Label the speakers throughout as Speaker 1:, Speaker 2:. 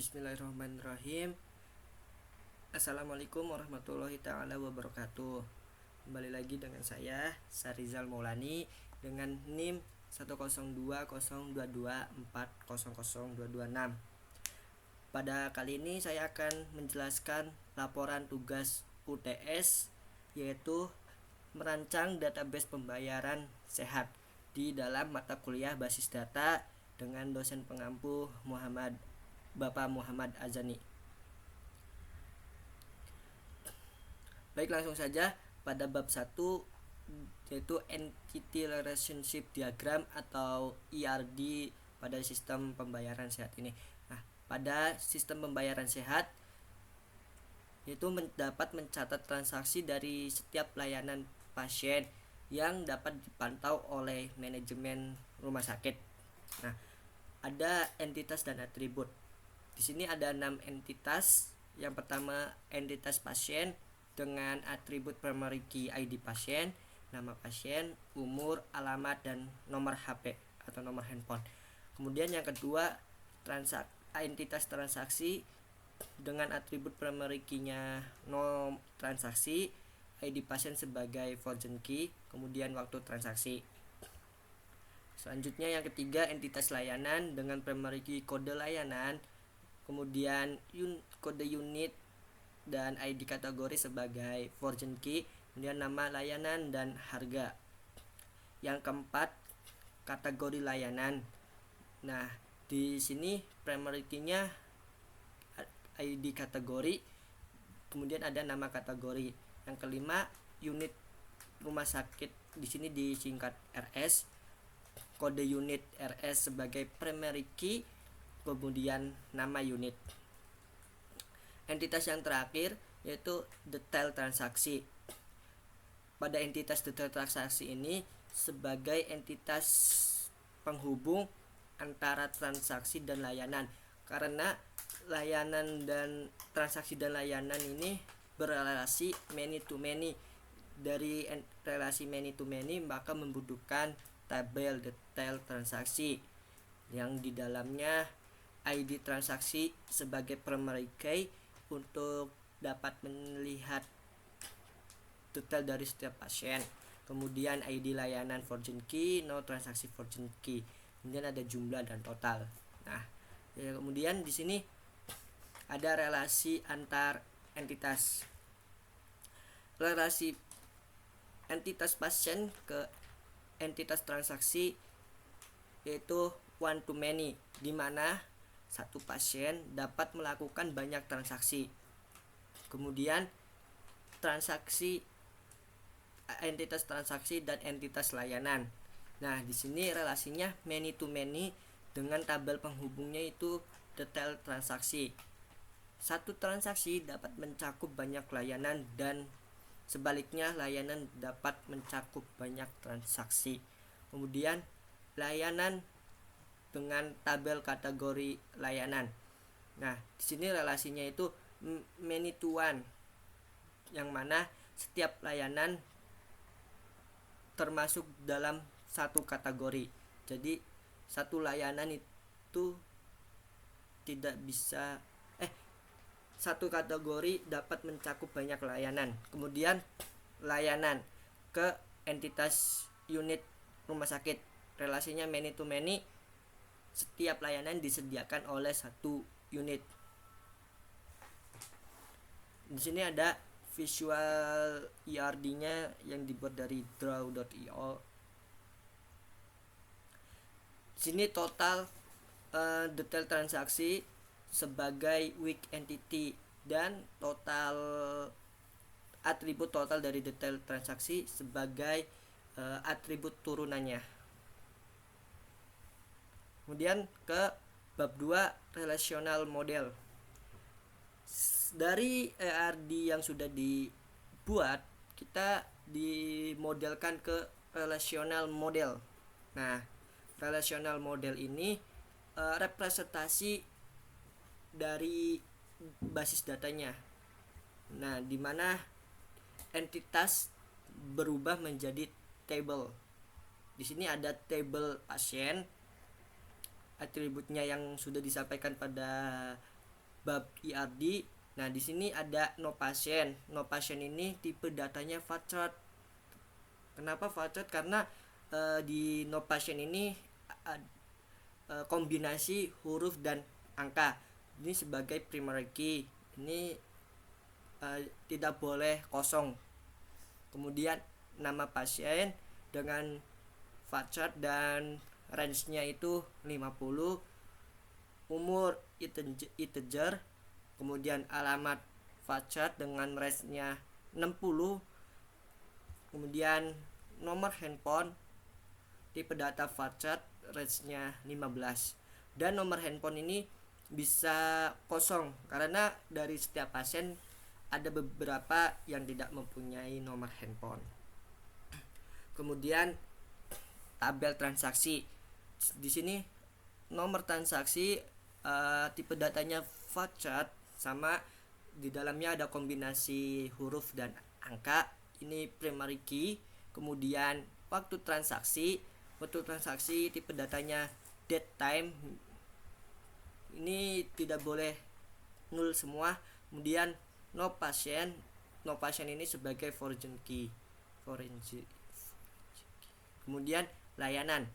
Speaker 1: Bismillahirrahmanirrahim. Assalamualaikum warahmatullahi ta'ala wabarakatuh. Kembali lagi dengan saya Sarizal Maulani dengan NIM 1020224000226. Pada kali ini saya akan menjelaskan laporan tugas UTS, yaitu merancang database pembayaran sehat di dalam mata kuliah basis data dengan dosen pengampu Bapak Muhammad Azani. Baik, langsung saja pada bab 1, yaitu Entity Relationship Diagram atau ERD pada sistem pembayaran sehat ini. Nah, pada sistem pembayaran sehat yaitu dapat mencatat transaksi dari setiap layanan pasien yang dapat dipantau oleh manajemen rumah sakit. Nah, ada entitas dan atribut. Di sini ada 6 entitas. Yang pertama, entitas pasien dengan atribut primary key ID pasien, nama pasien, umur, alamat, dan nomor HP atau nomor handphone. Kemudian yang kedua, entitas transaksi dengan atribut primary key-nya no transaksi, ID pasien sebagai fortune key, kemudian waktu transaksi. Selanjutnya yang ketiga, entitas layanan dengan primary key kode layanan, kemudian kode unit dan ID kategori sebagai fortune key, kemudian nama layanan dan harga. Yang keempat, kategori layanan. Nah, di sini primary key-nya ID kategori, kemudian ada nama kategori. Yang kelima, unit rumah sakit, di sini disingkat RS, kode unit RS sebagai primary key, kemudian nama unit. Entitas yang terakhir yaitu detail transaksi. Pada entitas detail transaksi ini sebagai entitas penghubung antara transaksi dan layanan, karena layanan dan transaksi dan layanan ini berrelasi many to many. Dari relasi many to many maka membutuhkan tabel detail transaksi yang di dalamnya ID transaksi sebagai primary key untuk dapat melihat detail dari setiap pasien. Kemudian ID layanan fortune key, no transaksi fortune key. Kemudian ada jumlah dan total. Nah, kemudian di sini ada relasi antar entitas. Relasi entitas pasien ke entitas transaksi yaitu one to many, di mana satu pasien dapat melakukan banyak transaksi. Kemudian entitas transaksi dan entitas layanan. Nah, di sini relasinya many to many dengan tabel penghubungnya itu detail transaksi. Satu transaksi dapat mencakup banyak layanan dan sebaliknya layanan dapat mencakup banyak transaksi. Kemudian layanan dengan tabel kategori layanan. Nah, di sini relasinya itu many to one, yang mana setiap layanan termasuk dalam satu kategori. Jadi satu layanan itu tidak bisa satu kategori dapat mencakup banyak layanan. Kemudian layanan ke entitas unit rumah sakit, relasinya many to many, setiap layanan disediakan oleh satu unit. Di sini ada visual ERD-nya yang dibuat dari draw.io. Di sini total detail transaksi sebagai weak entity dan total atribut total dari detail transaksi sebagai atribut turunannya. Kemudian ke bab 2, relational model. Dari ERD yang sudah dibuat, kita dimodelkan ke relational model. Nah, relational model ini representasi dari basis datanya. Nah, di mana entitas berubah menjadi table. Di sini ada table pasien, atributnya yang sudah disampaikan pada bab ERD. Nah, di sini ada no patient. No patient ini tipe datanya fast. Kenapa fast? Karena di no patient ini kombinasi huruf dan angka. Ini sebagai primary key. Ini tidak boleh kosong. Kemudian nama pasien dengan fast dan range-nya itu 50, umur integer, kemudian alamat fast dengan range-nya 60, kemudian nomor handphone tipe data fast range-nya 15. Dan nomor handphone ini bisa kosong karena dari setiap pasien ada beberapa yang tidak mempunyai nomor handphone. Kemudian tabel transaksi. Di sini nomor transaksi tipe datanya fast sama di dalamnya ada kombinasi huruf dan angka. Ini primary key. Kemudian waktu transaksi tipe datanya date time. Ini tidak boleh nol semua. Kemudian no patient ini sebagai foreign key. Kemudian layanan.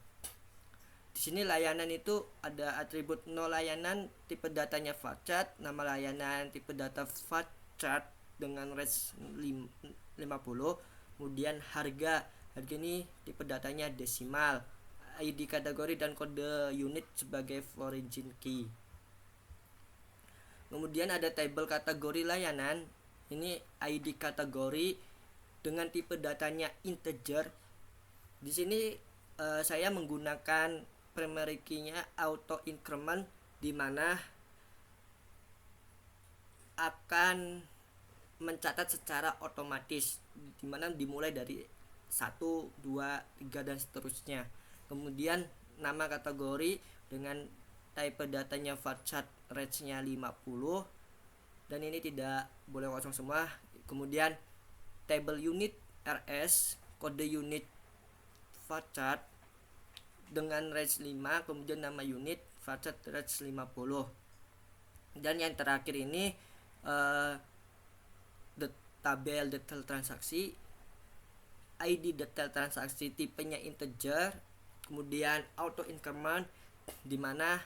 Speaker 1: Di sini layanan itu ada atribut no layanan, tipe datanya fast, nama layanan tipe data fast dengan range 50. Kemudian harga ini tipe datanya desimal, ID kategori dan kode unit sebagai foreign key. Kemudian ada tabel kategori layanan. Ini ID kategori dengan tipe datanya integer. Di sini saya menggunakan primary key-nya auto increment, di mana akan mencatat secara otomatis, di mana dimulai dari 1, 2, 3 dan seterusnya. Kemudian nama kategori dengan type datanya fast range-nya 50 dan ini tidak boleh kosong semua. Kemudian table unit RS, kode unit fast dengan range 5, kemudian nama unit fast range 50. Dan yang terakhir ini tabel detail transaksi, ID detail transaksi tipenya integer, kemudian auto increment di mana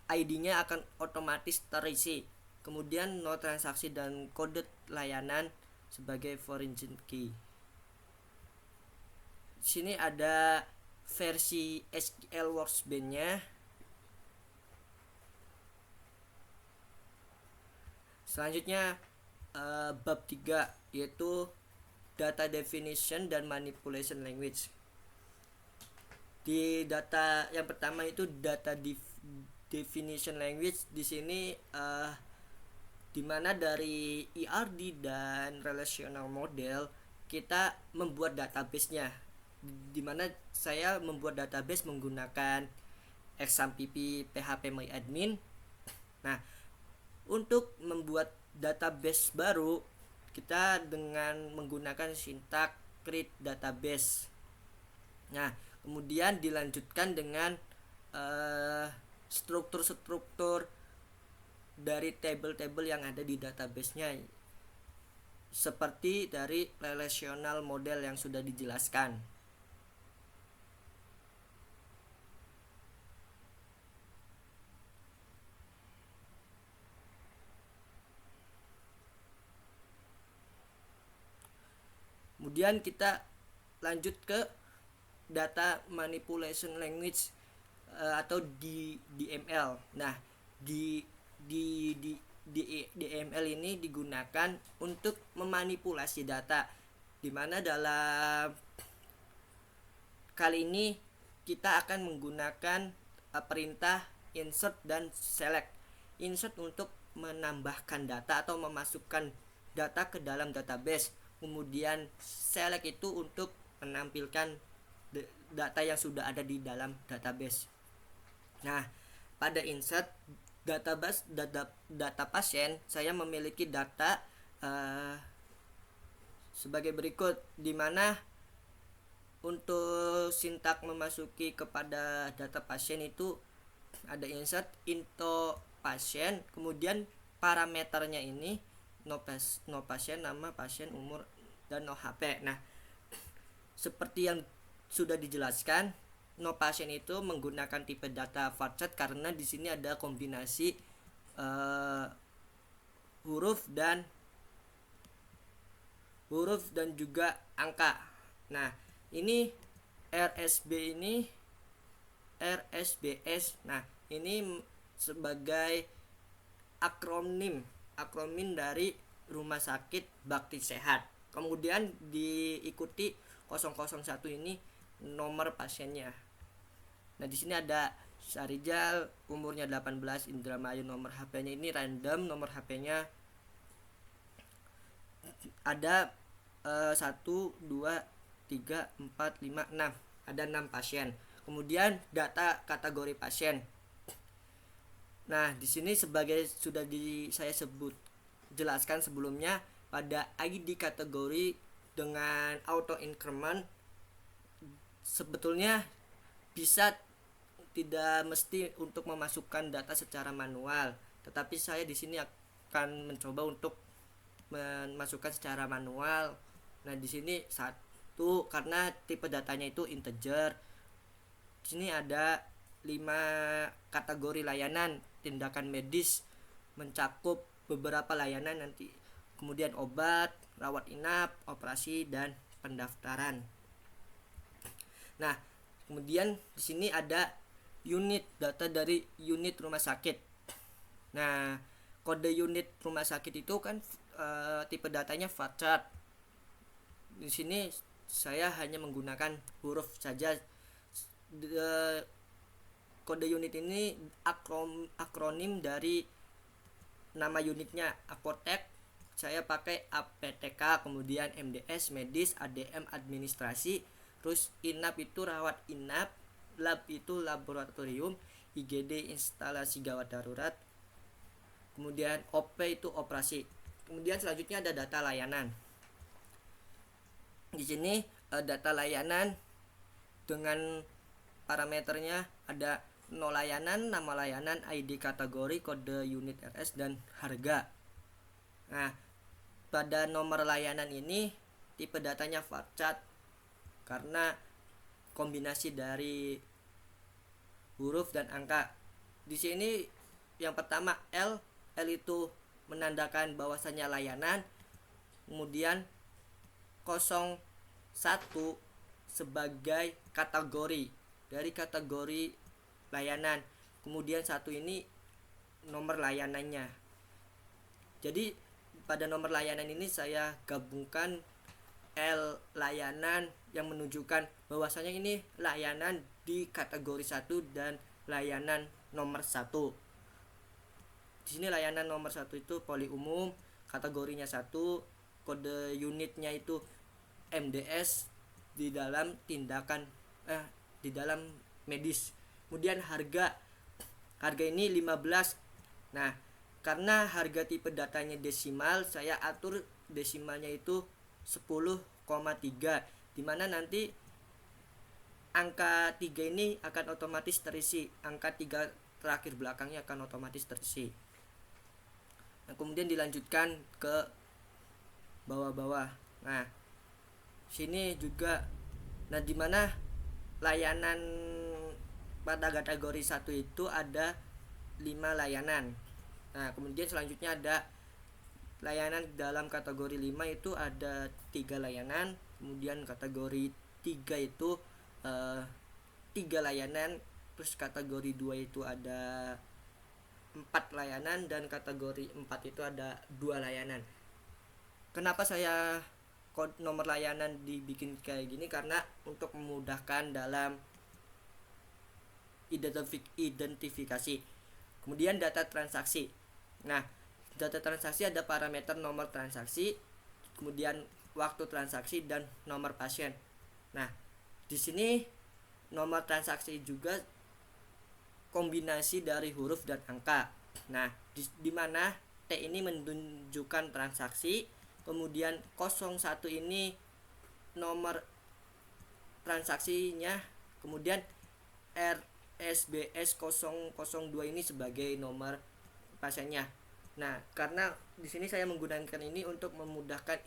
Speaker 1: ID-nya akan otomatis terisi. Kemudian no transaksi dan kode layanan sebagai foreign key. Sini ada versi SQL Worksbench-nya. Selanjutnya bab 3 yaitu data definition dan manipulation language. Di data yang pertama itu data definition language. Di sini di mana dari ERD dan relational model kita membuat database-nya, di mana saya membuat database menggunakan XAMPP phpMyAdmin. Nah, untuk membuat database baru kita dengan menggunakan sintak create database. Nah, kemudian dilanjutkan dengan struktur-struktur dari table-table yang ada di database-nya, seperti dari relational model yang sudah dijelaskan. Kemudian kita lanjut ke data manipulation language atau DML. Nah, di DML ini digunakan untuk memanipulasi data, di mana dalam kali ini kita akan menggunakan perintah insert dan select. Insert untuk menambahkan data atau memasukkan data ke dalam database. Kemudian select itu untuk menampilkan data yang sudah ada di dalam database. Nah, pada insert data pasien, saya memiliki data sebagai berikut, di mana untuk sintak memasuki kepada data pasien itu ada insert into pasien, kemudian parameternya ini no pasien, nama pasien, umur, dan no HP. Nah, seperti yang sudah dijelaskan, no pasien itu menggunakan tipe data varchar karena di sini ada kombinasi huruf dan juga angka. Nah, ini RSBS. Nah, ini sebagai akronim dari Rumah Sakit Bakti Sehat. Kemudian diikuti 001 ini nomor pasiennya. Nah, di sini ada Sarijal, umurnya 18, Indramayu, nomor HP-nya ini random, nomor HP-nya ada 1 2 3 4 5 6. Ada 6 pasien. Kemudian data kategori pasien. Nah, di sini sebagai sudah saya jelaskan sebelumnya, pada ID kategori dengan auto increment sebetulnya bisa tidak mesti untuk memasukkan data secara manual, tetapi saya di sini akan mencoba untuk memasukkan secara manual. Nah, di sini satu, karena tipe datanya itu integer. Di sini ada 5 kategori layanan. Tindakan medis mencakup beberapa layanan nanti, kemudian obat, rawat inap, operasi, dan pendaftaran. Nah, kemudian di sini ada unit, data dari unit rumah sakit. Nah, kode unit rumah sakit itu kan tipe datanya varchar. Di sini saya hanya menggunakan huruf saja. Kode unit ini akronim dari nama unitnya. Apotek saya pakai APTK, kemudian MDS medis, ADM administrasi, terus inap itu rawat inap, lab itu laboratorium, IGD instalasi gawat darurat, kemudian OP itu operasi. Kemudian selanjutnya ada data layanan. Di sini data layanan dengan parameternya ada no layanan, nama layanan, ID kategori, kode unit RS, dan harga. Nah, pada nomor layanan ini tipe datanya varchar karena kombinasi dari huruf dan angka. Di sini yang pertama L itu menandakan bahwasanya layanan, kemudian 01 sebagai kategori dari kategori layanan, kemudian 1 ini nomor layanannya. Jadi pada nomor layanan ini saya gabungkan L layanan yang menunjukkan bahwasanya ini layanan di kategori 1 dan layanan nomor 1. Di sini layanan nomor 1 itu poli umum, kategorinya 1, kode unitnya itu MDS di dalam di dalam medis. Kemudian harga ini 15. Nah, karena harga tipe datanya desimal, saya atur desimalnya itu 10,3, dimana nanti angka 3 ini akan otomatis terisi, angka 3 terakhir belakangnya akan otomatis terisi. Nah, kemudian dilanjutkan ke bawah-bawah. Nah, sini juga dimana layanan pada kategori 1 itu ada 5 layanan. Nah, kemudian selanjutnya ada layanan dalam kategori 5 itu ada 3 layanan. Kemudian kategori 3 itu 3 layanan. Terus kategori 2 itu ada 4 layanan, dan kategori 4 itu ada 2 layanan. Kenapa saya nomor layanan dibikin kayak gini? Karena untuk memudahkan dalam identifikasi. Kemudian data transaksi. Nah, data transaksi ada parameter nomor transaksi, kemudian waktu transaksi, dan nomor pasien. Nah, di sini nomor transaksi juga kombinasi dari huruf dan angka. Nah, di mana T ini menunjukkan transaksi, kemudian 01 ini nomor transaksinya, kemudian R SBS 002 ini sebagai nomor pasiennya. Nah, karena di sini saya menggunakan ini untuk memudahkan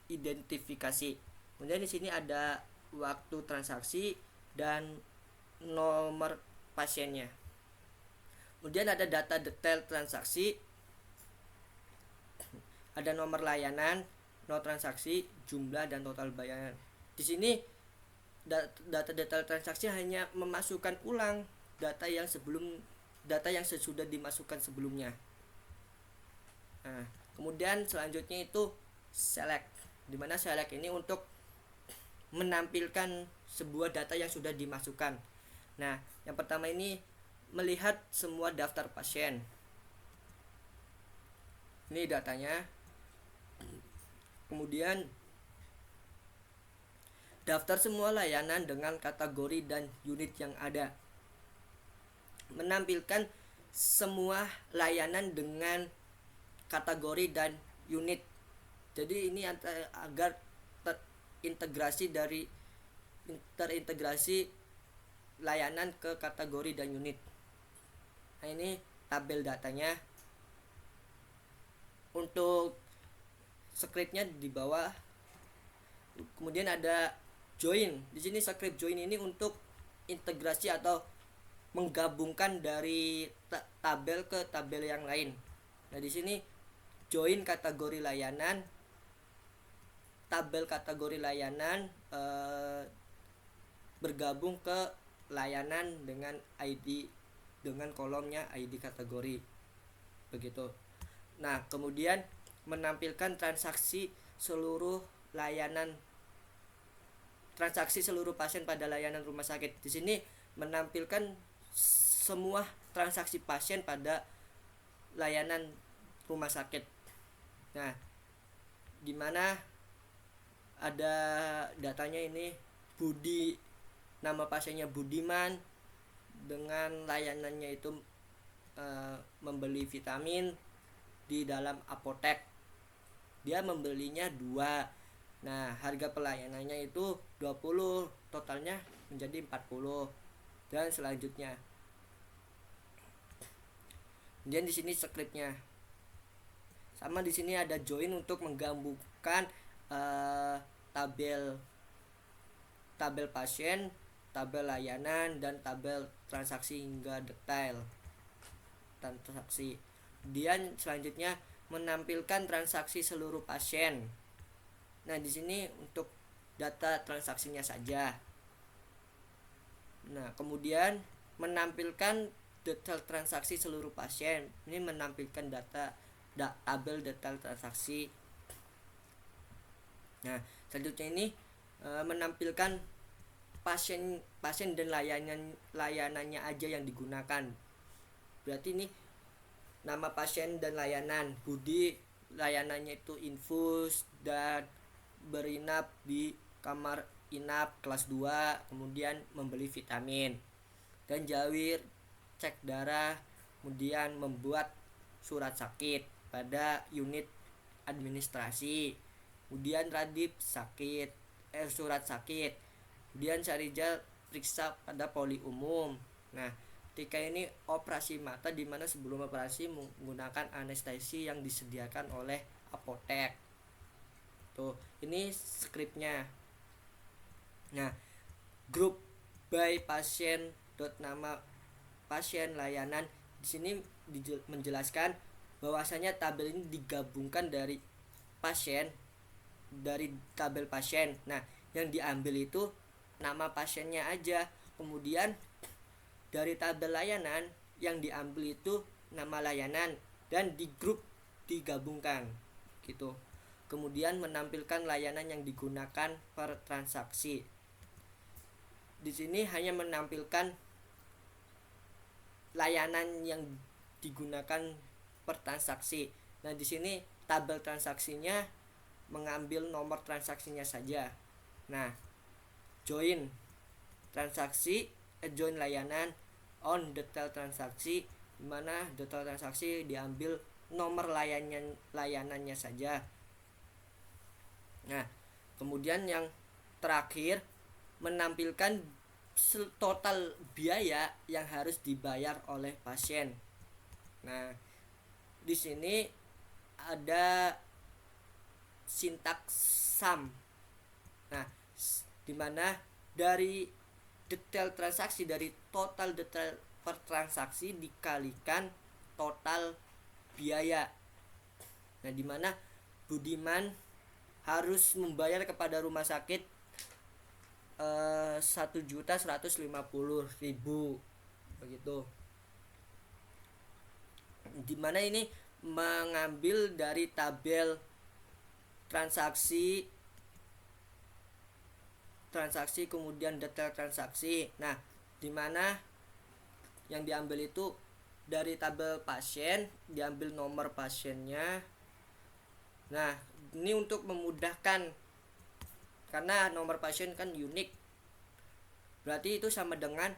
Speaker 1: identifikasi. Kemudian di sini ada waktu transaksi dan nomor pasiennya. Kemudian ada data detail transaksi, ada nomor layanan, nomor transaksi, jumlah dan total bayaran. Di sini data detail transaksi hanya memasukkan ulang data yang sesudah dimasukkan sebelumnya. Nah, kemudian selanjutnya itu select, dimana select ini untuk menampilkan sebuah data yang sudah dimasukkan. Nah, yang pertama ini melihat semua daftar pasien. Ini datanya. Kemudian daftar semua layanan dengan kategori dan unit yang ada. Menampilkan semua layanan dengan kategori dan unit. Jadi ini agar terintegrasi layanan ke kategori dan unit. Nah, ini tabel datanya. Untuk scriptnya di bawah. Kemudian ada join. Di sini script join ini untuk integrasi atau menggabungkan dari tabel ke tabel yang lain. Nah, di sini join kategori layanan, tabel kategori layanan bergabung ke layanan dengan ID, dengan kolomnya ID kategori, begitu. Nah, kemudian menampilkan transaksi seluruh pasien pada layanan rumah sakit. Di sini menampilkan semua transaksi pasien pada layanan rumah sakit. Nah, di mana ada datanya ini Budi, nama pasiennya Budiman, dengan layanannya itu membeli vitamin di dalam apotek. Dia membelinya 2. Nah, harga pelayanannya itu 20, totalnya menjadi 40 dan selanjutnya. Kemudian di sini scriptnya. Sama di sini ada join untuk menggabungkan tabel pasien, tabel layanan dan tabel transaksi hingga detail transaksi. Kemudian selanjutnya menampilkan transaksi seluruh pasien. Nah, di sini untuk data transaksinya saja. Nah, kemudian menampilkan detail transaksi seluruh pasien. Ini menampilkan tabel detail transaksi. Nah, selanjutnya ini menampilkan pasien dan layanannya aja yang digunakan. Berarti ini nama pasien dan layanan. Budi, layanannya itu infus dan berinap di kamar inap kelas 2, kemudian membeli vitamin. Dan Jawir cek darah, kemudian membuat surat sakit pada unit administrasi. Kemudian Radip surat sakit. Kemudian Syahrizal periksa pada poli umum. Nah, ketika ini operasi mata, di mana sebelum operasi menggunakan anestesi yang disediakan oleh apotek. Tuh, ini skripnya. Nah, grup by pasien nama pasien layanan. Di sini menjelaskan bahwasanya tabel ini digabungkan dari tabel pasien. Nah, yang diambil itu nama pasiennya aja. Kemudian dari tabel layanan yang diambil itu nama layanan dan di grup digabungkan gitu. Kemudian menampilkan layanan yang digunakan per transaksi. Di sini hanya menampilkan layanan yang digunakan per transaksi. Nah, di sini tabel transaksinya mengambil nomor transaksinya saja. Nah, join transaksi, join layanan, on detail transaksi, di mana detail transaksi diambil nomor layanannya saja. Nah, kemudian yang terakhir menampilkan total biaya yang harus dibayar oleh pasien. Nah, di sini ada sintaks SAM. Nah, di mana dari detail transaksi, dari total detail per transaksi dikalikan total biaya. Nah, di mana Budiman harus membayar kepada rumah sakit 1.150.000 begitu. Dimana ini mengambil dari tabel transaksi kemudian detail transaksi. Nah, dimana yang diambil itu dari tabel pasien, diambil nomor pasiennya. Nah, ini untuk memudahkan karena nomor pasien kan unik, berarti itu sama dengan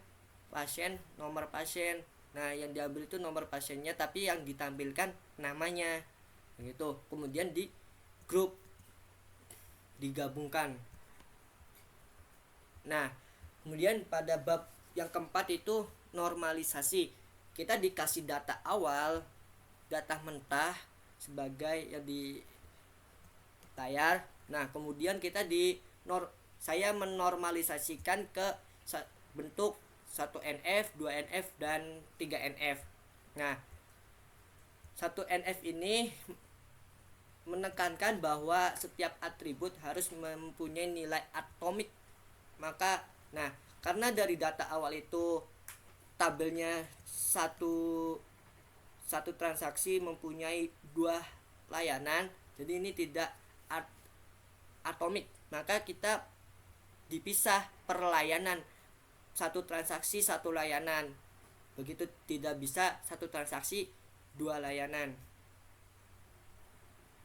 Speaker 1: pasien, nomor pasien. Nah, yang diambil itu nomor pasiennya, tapi yang ditampilkan namanya begitu. Kemudian di grup digabungkan. Nah, kemudian pada bab yang keempat itu normalisasi. Kita dikasih data awal, data mentah sebagai yang di layar. Nah, kemudian kita saya menormalisasikan ke bentuk 1NF, 2NF dan 3NF. Nah, 1NF ini menekankan bahwa setiap atribut harus mempunyai nilai atomik. Karena dari data awal itu tabelnya satu transaksi mempunyai 2 layanan, jadi ini tidak atomik, maka kita dipisah per layanan, 1 transaksi 1 layanan, begitu. Tidak bisa 1 transaksi 2 layanan.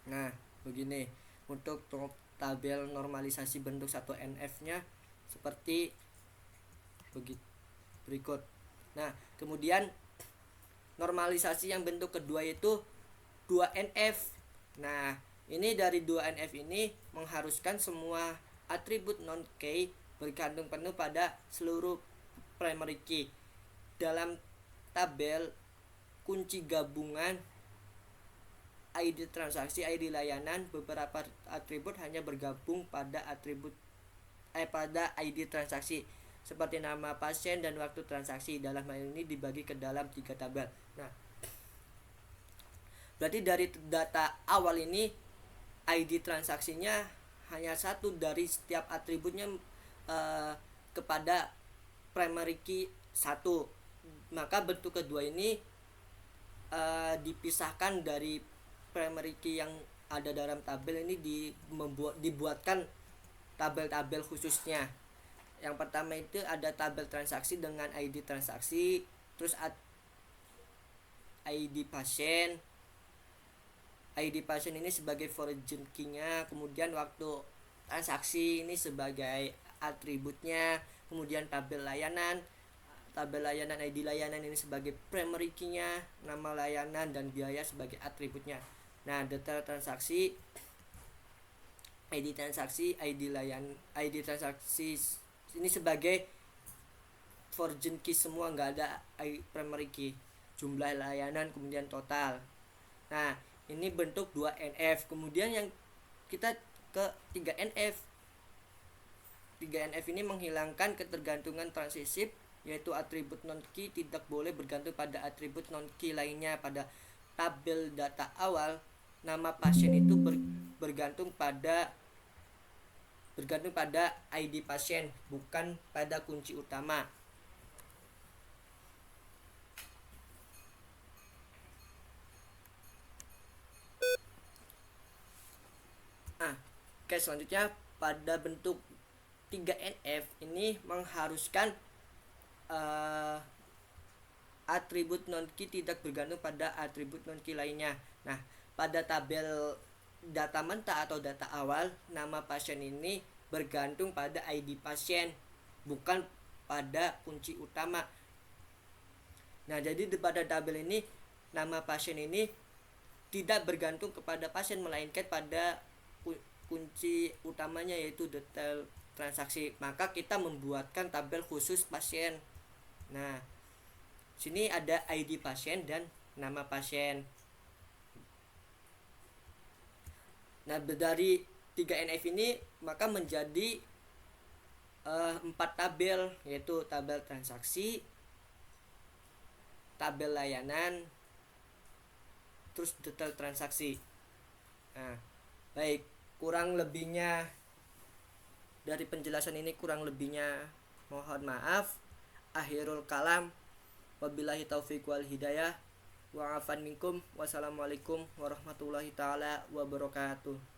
Speaker 1: Nah, begini untuk tabel normalisasi bentuk 1NF nya seperti berikut. Nah, kemudian normalisasi yang bentuk kedua itu 2NF. Nah, ini dari 2NF ini mengharuskan semua atribut non-key bergantung penuh pada seluruh primary key. Dalam tabel kunci gabungan ID transaksi, ID layanan, beberapa atribut hanya bergabung pada pada ID transaksi seperti nama pasien dan waktu transaksi. Dalam hal ini dibagi ke dalam 3 tabel. Nah, berarti dari data awal ini ID transaksinya hanya 1 dari setiap atributnya kepada primary key 1. Maka bentuk kedua ini dipisahkan dari primary key yang ada dalam tabel ini, dibuatkan tabel-tabel khususnya. Yang pertama itu ada tabel transaksi dengan ID transaksi, terus ID pasien. ID pasien ini sebagai foreign key-nya, kemudian waktu transaksi ini sebagai atributnya, kemudian tabel layanan ID layanan ini sebagai primary key-nya, nama layanan dan biaya sebagai atributnya. Nah, detail transaksi, ID transaksi, ID transaksi ini sebagai foreign key semua, nggak ada primary key, jumlah layanan kemudian total. Nah, ini bentuk 2NF. Kemudian yang kita ke 3NF. 3NF ini menghilangkan ketergantungan transisif, yaitu atribut non-key tidak boleh bergantung pada atribut non-key lainnya. Pada tabel data awal, nama pasien itu bergantung pada ID pasien, bukan pada kunci utama. Oke, selanjutnya pada bentuk 3NF ini mengharuskan atribut non-key tidak bergantung pada atribut non-key lainnya. Nah, pada tabel data mentah atau data awal, nama pasien ini bergantung pada ID pasien, bukan pada kunci utama. Nah, jadi pada tabel ini nama pasien ini tidak bergantung kepada pasien, melainkan pada kunci utamanya, yaitu detail transaksi, maka kita membuatkan tabel khusus pasien. Nah, sini ada ID pasien dan nama pasien. Nah, dari 3NF ini maka menjadi 4 tabel, yaitu tabel transaksi, tabel layanan, terus detail transaksi. Nah, baik, kurang lebihnya dari penjelasan ini kurang lebihnya mohon maaf. Akhirul kalam, wabillahi taufiq wal hidayah, wa afan minkum, wassalamualaikum warahmatullahi taala wabarakatuh.